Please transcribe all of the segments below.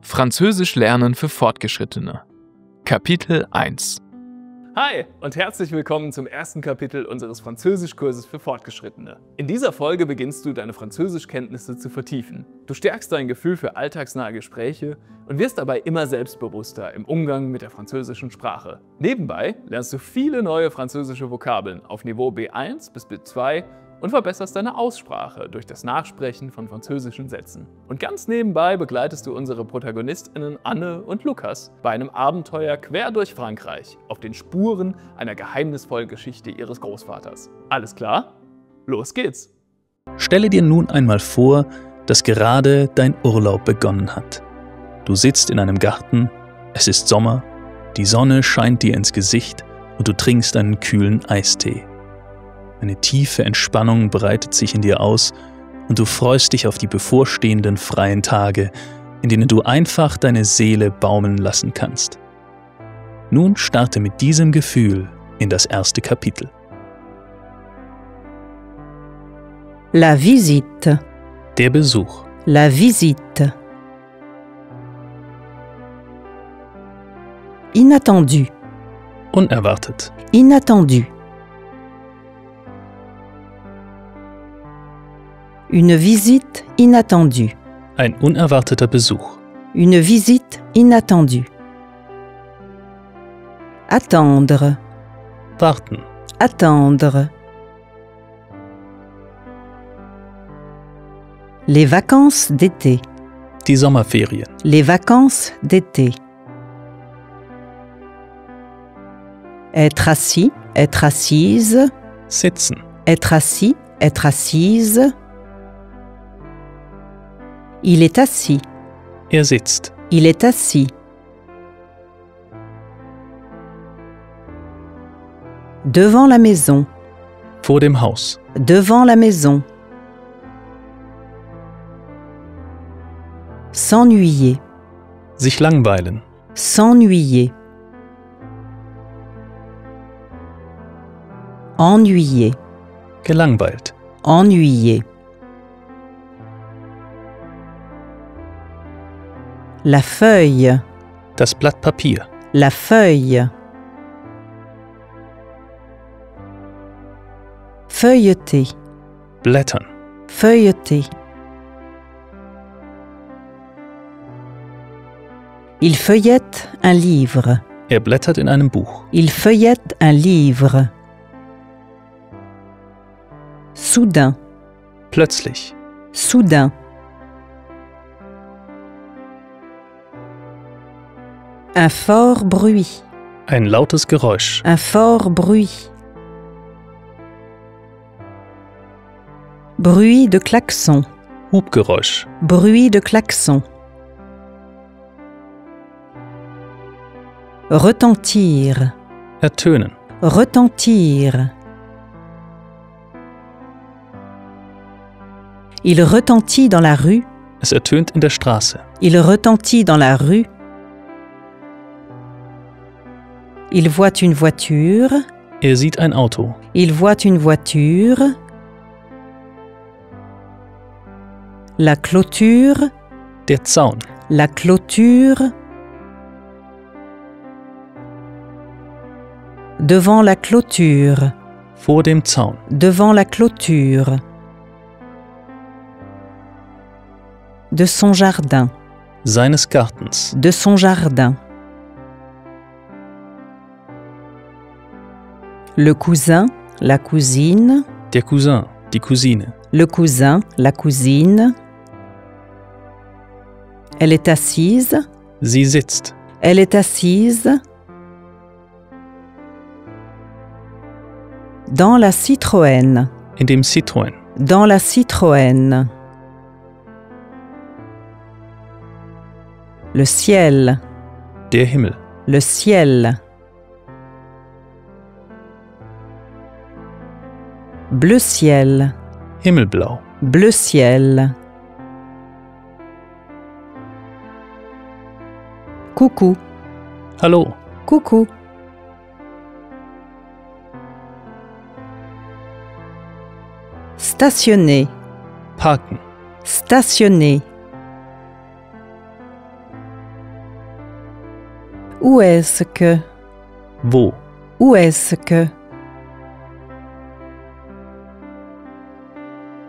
Französisch lernen für Fortgeschrittene. Kapitel 1. Hi und herzlich willkommen zum ersten Kapitel unseres Französischkurses für Fortgeschrittene. In dieser Folge beginnst du, deine Französischkenntnisse zu vertiefen. Du stärkst dein Gefühl für alltagsnahe Gespräche und wirst dabei immer selbstbewusster im Umgang mit der französischen Sprache. Nebenbei lernst du viele neue französische Vokabeln auf Niveau B1 bis B2 und verbesserst deine Aussprache durch das Nachsprechen von französischen Sätzen. Und ganz nebenbei begleitest du unsere ProtagonistInnen Anne und Lukas bei einem Abenteuer quer durch Frankreich auf den Spuren einer geheimnisvollen Geschichte ihres Großvaters. Alles klar? Los geht's! Stelle dir nun einmal vor, dass gerade dein Urlaub begonnen hat. Du sitzt in einem Garten, es ist Sommer, die Sonne scheint dir ins Gesicht und du trinkst einen kühlen Eistee. Eine tiefe Entspannung breitet sich in dir aus und du freust dich auf die bevorstehenden freien Tage, in denen du einfach deine Seele baumeln lassen kannst. Nun starte mit diesem Gefühl in das erste Kapitel. La visite. Der Besuch. La visite. Inattendu. Unerwartet. Inattendu. Une visite inattendue. Ein unerwarteter Besuch. Une visite inattendue. Attendre. Warten. Attendre. Les vacances d'été. Die Sommerferien. Les vacances d'été. Être assis, être assise. Sitzen. Être assis, être assise. Il est assis. Er sitzt. Il est assis. Devant la maison. Vor dem Haus. Devant la maison. S'ennuyer. Sich langweilen. S'ennuyer. Ennuyer. Gelangweilt. Ennuyer. La feuille. Das Blatt Papier. La feuille. Feuilleter. Blättern. Feuilleter. Il feuillette un livre. Er blättert in einem Buch. Il feuillette un livre. Soudain. Plötzlich. Soudain. Un fort bruit. Ein lautes Geräusch. Un fort bruit. Bruit de klaxon. Hubgeräusch. Bruit de klaxon. Retentir. Ertönen. Retentir. Il retentit dans la rue. Es ertönt in der Straße. Il retentit dans la rue. Il voit une voiture. Er sieht ein Auto. Il voit une voiture. La clôture. Der Zaun. La clôture. Devant la clôture. Vor dem Zaun. Devant la clôture. De son jardin. Seines Gartens. De son jardin. Le cousin, la cousine. Der Cousin. Die Cousine. Le cousin, la cousine. Elle est assise. Sie sitzt. Elle est assise. Dans la Citroën. In dem Citroën. Dans la Citroën. Le ciel. Der Himmel. Le ciel. Bleu ciel. Himmelblau. Bleu ciel. Coucou. Hallo. Coucou. Stationner. Parken. Stationner. Où est-ce que? Wo? Où est-ce que?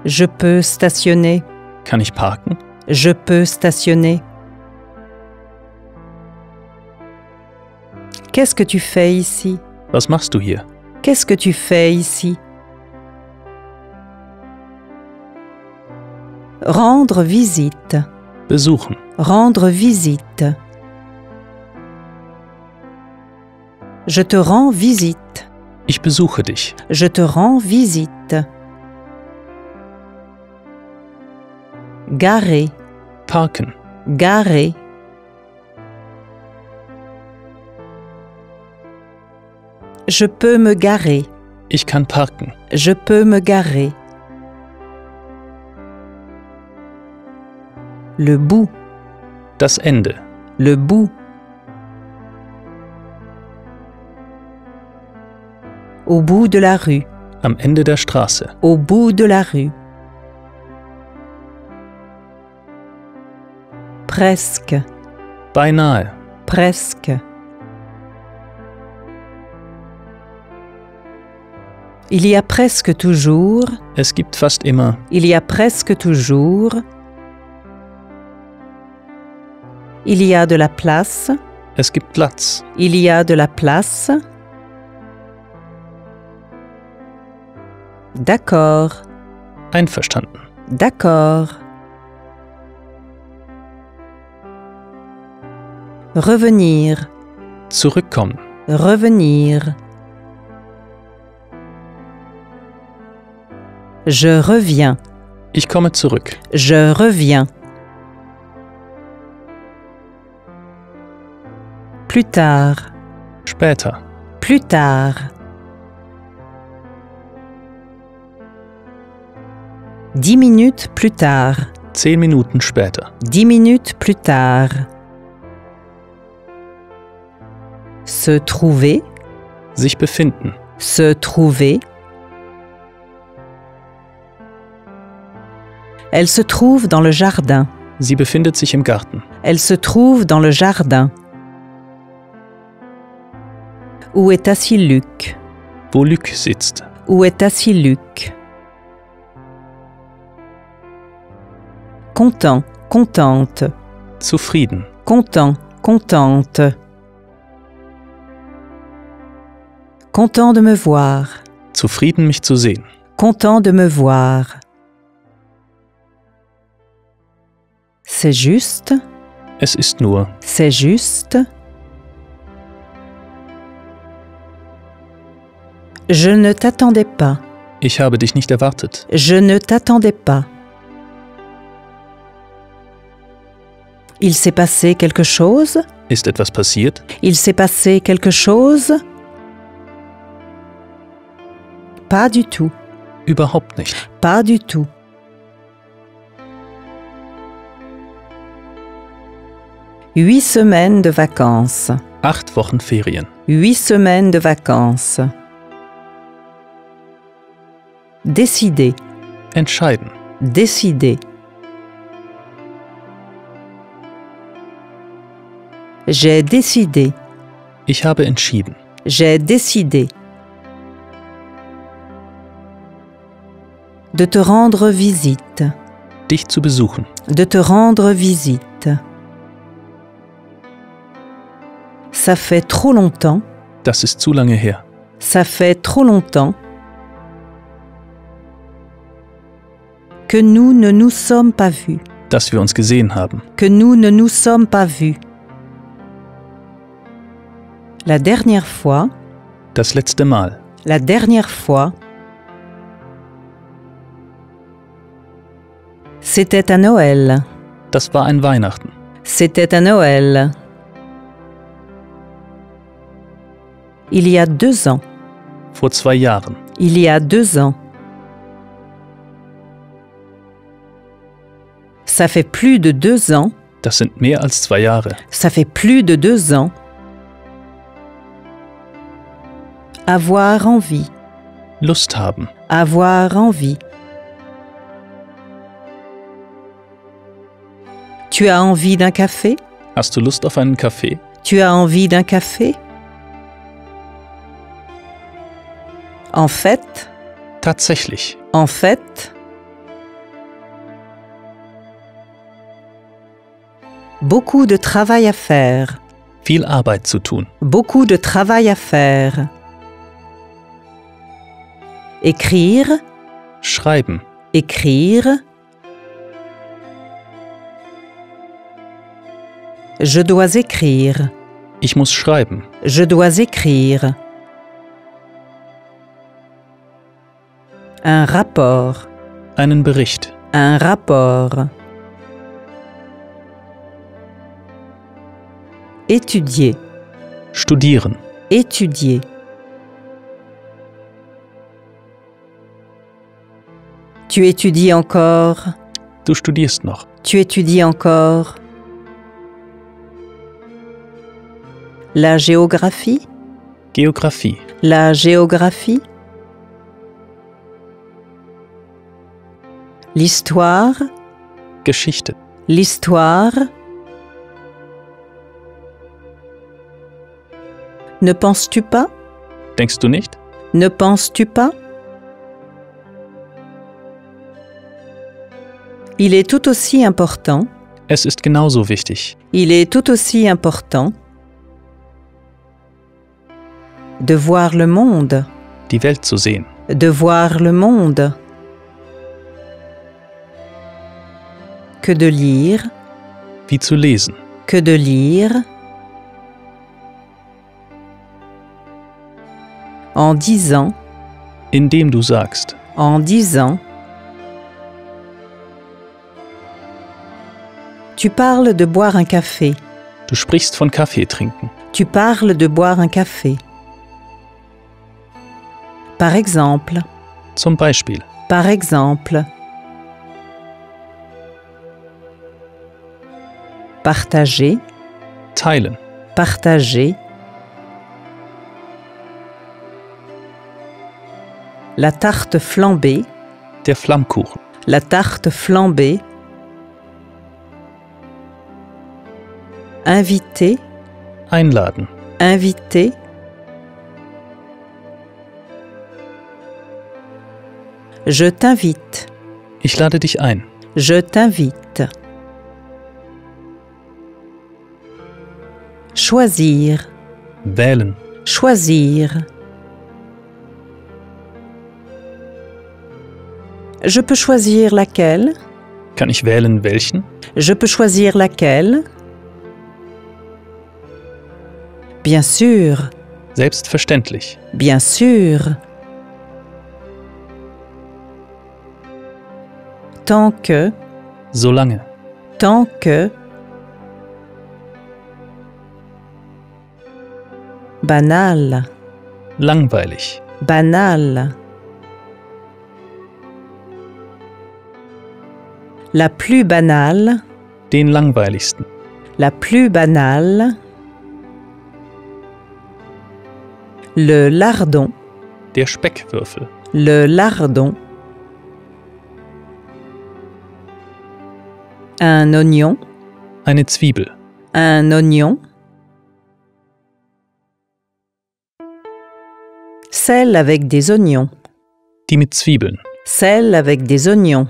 Je peux stationner. Kann ich parken? Je peux stationner. Qu'est-ce que tu fais ici? Was machst du hier? Qu'est-ce que tu fais ici? Rendre visite. Besuchen. Rendre visite. Je te rends visite. Ich besuche dich. Je te rends visite. Garer. Parken. Garer. Je peux me garer. Ich kann parken. Je peux me garer. Le bout. Das Ende. Le bout. Au bout de la rue. Am Ende der Straße. Au bout de la rue. Presque. Beinahe. Presque. Il y a presque toujours. Es gibt fast immer. Il y a presque toujours. Il y a de la place. Es gibt Platz. Il y a de la place. D'accord. Einverstanden. D'accord. Revenir. Zurückkommen. Revenir. Je reviens. Ich komme zurück. Je reviens. Plus tard. Später. Plus tard. 10 minutes plus tard. 10 Minuten später. 10 minutes plus tard. Se trouver. Sich befinden. Se trouver. Elle se trouve dans le jardin. Sie befindet sich im Garten. Elle se trouve dans le jardin. Où est assis Luc? Wo Luc sitzt. Où est assis Luc? Content, contente. Zufrieden. Content, contente. Content de me voir. Zufrieden, mich zu sehen. Content de me voir. C'est juste. Es ist nur. C'est juste. Je ne t'attendais pas. Ich habe dich nicht erwartet. Je ne t'attendais pas. Il s'est passé quelque chose? Ist etwas passiert? Il s'est passé quelque chose? Pas du tout. Überhaupt nicht. Pas du tout. Huit semaines de vacances. 8 Wochen Ferien. 8 semaines de vacances. Décider. Entscheiden. Décider. J'ai décidé. Ich habe entschieden. J'ai décidé. De te rendre visite. Dich zu besuchen. De te rendre visite. Ça fait trop longtemps. Das ist zu lange her. Ça fait trop longtemps que nous ne nous sommes pas vus. Dass wir uns gesehen haben. Que nous ne nous sommes pas vus. La dernière fois. Das letzte Mal. La dernière fois. C'était à Noël. Das war ein Weihnachten. C'était à Noël. Il y a 2 ans. Vor 2 Jahren. Il y a 2 ans. Ça fait plus de 2 ans. Das sind mehr als 2 Jahre. Ça fait plus de 2 ans. Avoir envie. Lust haben. Avoir envie. Tu as envie d'un café? Hast du Lust auf einen Kaffee? Tu as envie d'un café? En fait, Tatsächlich. en fait. Beaucoup de travail à faire. Viel Arbeit zu tun. Beaucoup de travail à faire. Écrire, Schreiben. écrire. Je dois écrire. Ich muss schreiben. Je dois écrire. Un rapport. Einen Bericht. Un rapport. Étudier. Studieren. Étudier. Tu étudies encore. Du studierst noch. Tu étudies encore. La géographie. Geographie. La géographie. L'histoire. Geschichte. L'histoire. Ne penses-tu pas? Denkst du nicht? Ne penses-tu pas? Il est tout aussi important. Es ist genauso wichtig. Il est tout aussi important de voir le monde. Die Welt zu sehen. De voir le monde. Que de lire. Wie zu lesen. Que de lire. En disant. Indem du sagst. En disant. Tu parles de boire un café. Du sprichst von Kaffee trinken. Tu parles de boire un café. Par exemple. Zum Beispiel. Par exemple. Partager. Teilen. Partager. La tarte flambée. Der Flammkuchen. La tarte flambée. Inviter. Einladen. Inviter. Je t'invite. Ich lade dich ein. Je t'invite. Choisir. Wählen. Choisir. Je peux choisir laquelle? Kann ich wählen, welchen? Je peux choisir laquelle? Bien sûr. Selbstverständlich. Bien sûr. Tant que. Solange. Tant que. Banal. Langweilig. Banal. La plus banale. Den langweiligsten. La plus banale. Le lardon. Der Speckwürfel. Le lardon. Un oignon. Eine Zwiebel. Un oignon. Celle avec des oignons. Die mit Zwiebeln. Celle avec des oignons.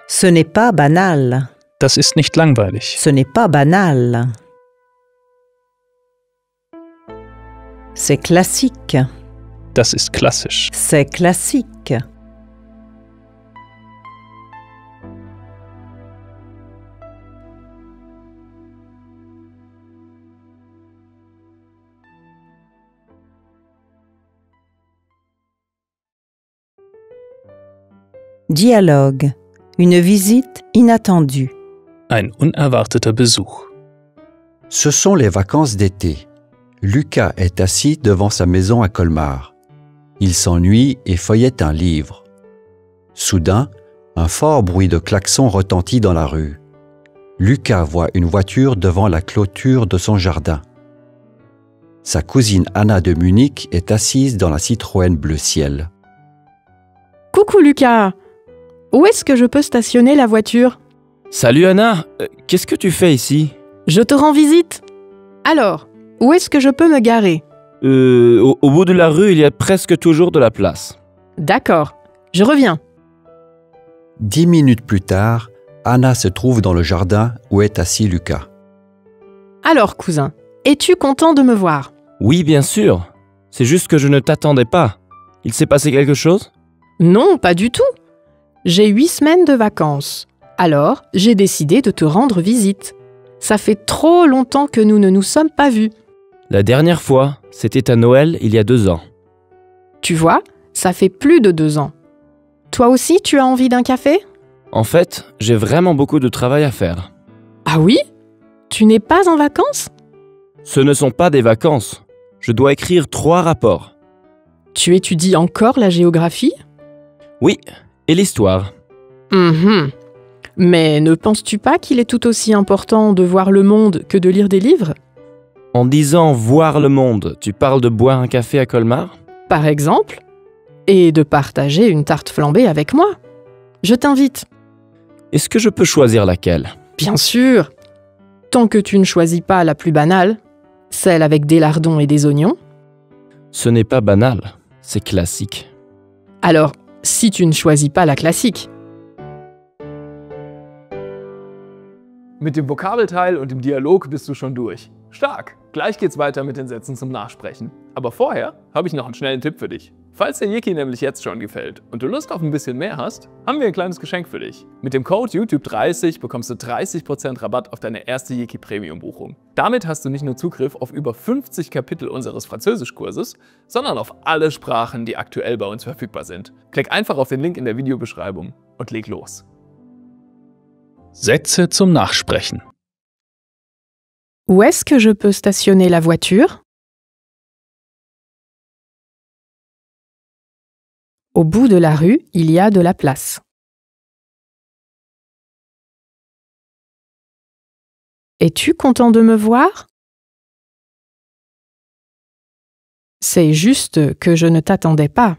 Ce n'est pas banal. Das ist nicht langweilig. Ce n'est pas banal. C'est classique. Das ist klassisch. C'est classique. Dialogue. Une visite inattendue. Ein unerwarteter Besuch. Ce sont les vacances d'été. Lucas est assis devant sa maison à Colmar. Il s'ennuie et feuillette un livre. Soudain, un fort bruit de klaxon retentit dans la rue. Lucas voit une voiture devant la clôture de son jardin. Sa cousine Anna de Munich est assise dans la Citroën bleu ciel. Coucou Lucas! Où est-ce que je peux stationner la voiture? Salut Anna, qu'est-ce que tu fais ici? Je te rends visite. Alors, où est-ce que je peux me garer? Au bout de la rue, il y a presque toujours de la place. D'accord, je reviens. 10 minutes plus tard, Anna se trouve dans le jardin où est assis Lucas. Alors, cousin, es-tu content de me voir? Oui, bien sûr. C'est juste que je ne t'attendais pas. Il s'est passé quelque chose? Non, pas du tout. J'ai 8 semaines de vacances. Alors, j'ai décidé de te rendre visite. Ça fait trop longtemps que nous ne nous sommes pas vus. La dernière fois, c'était à Noël il y a 2 ans. Tu vois, ça fait plus de 2 ans. Toi aussi, tu as envie d'un café? En fait, j'ai vraiment beaucoup de travail à faire. Ah oui? Tu n'es pas en vacances? Ce ne sont pas des vacances. Je dois écrire 3 rapports. Tu étudies encore la géographie? Oui, et l'histoire. Mais ne penses-tu pas qu'il est tout aussi important de voir le monde que de lire des livres? En disant « voir le monde », tu parles de boire un café à Colmar? Par exemple? Et de partager une tarte flambée avec moi? Je t'invite. Est-ce que je peux choisir laquelle? Bien sûr! Tant que tu ne choisis pas la plus banale, celle avec des lardons et des oignons. Ce n'est pas banal, c'est classique. Alors, si tu ne choisis pas la classique. Mit dem Vokabelteil und dem Dialog bist du schon durch. Stark! Gleich geht's weiter mit den Sätzen zum Nachsprechen. Aber vorher habe ich noch einen schnellen Tipp für dich. Falls der Yiki nämlich jetzt schon gefällt und du Lust auf ein bisschen mehr hast, haben wir ein kleines Geschenk für dich. Mit dem Code YouTube30 bekommst du 30% Rabatt auf deine erste Yiki Premium Buchung. Damit hast du nicht nur Zugriff auf über 50 Kapitel unseres Französischkurses, sondern auf alle Sprachen, die aktuell bei uns verfügbar sind. Klick einfach auf den Link in der Videobeschreibung und leg los. Sätze zum Nachsprechen. Où est-ce que je peux stationner la voiture? Au bout de la rue, il y a de la place. Es-tu content de me voir? C'est juste que je ne t'attendais pas.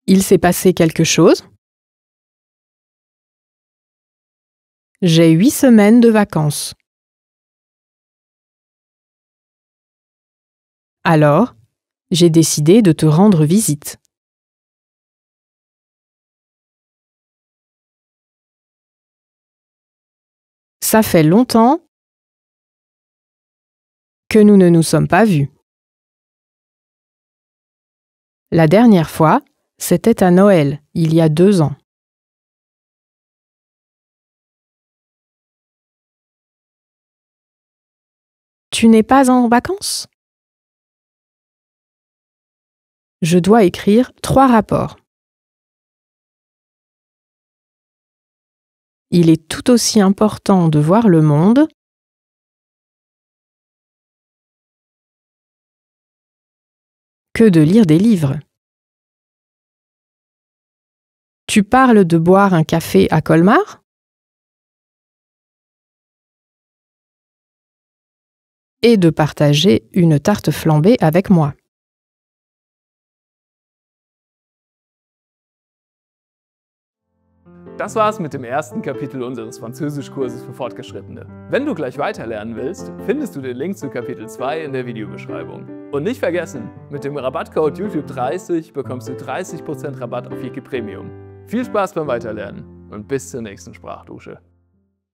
Il s'est passé quelque chose? J'ai 8 semaines de vacances. Alors, j'ai décidé de te rendre visite. Ça fait longtemps que nous ne nous sommes pas vus. La dernière fois, c'était à Noël, il y a 2 ans. Tu n'es pas en vacances? Je dois écrire 3 rapports. Il est tout aussi important de voir le monde que de lire des livres. Tu parles de boire un café à Colmar? Et de partager une tarte flambée avec moi. Das war's mit dem ersten Kapitel unseres Französischkurses für Fortgeschrittene. Wenn du gleich weiterlernen willst, findest du den Link zu Kapitel 2 in der Videobeschreibung. Und nicht vergessen, mit dem Rabattcode YouTube30 bekommst du 30% Rabatt auf Yiki Premium. Viel Spaß beim Weiterlernen und bis zur nächsten Sprachdusche.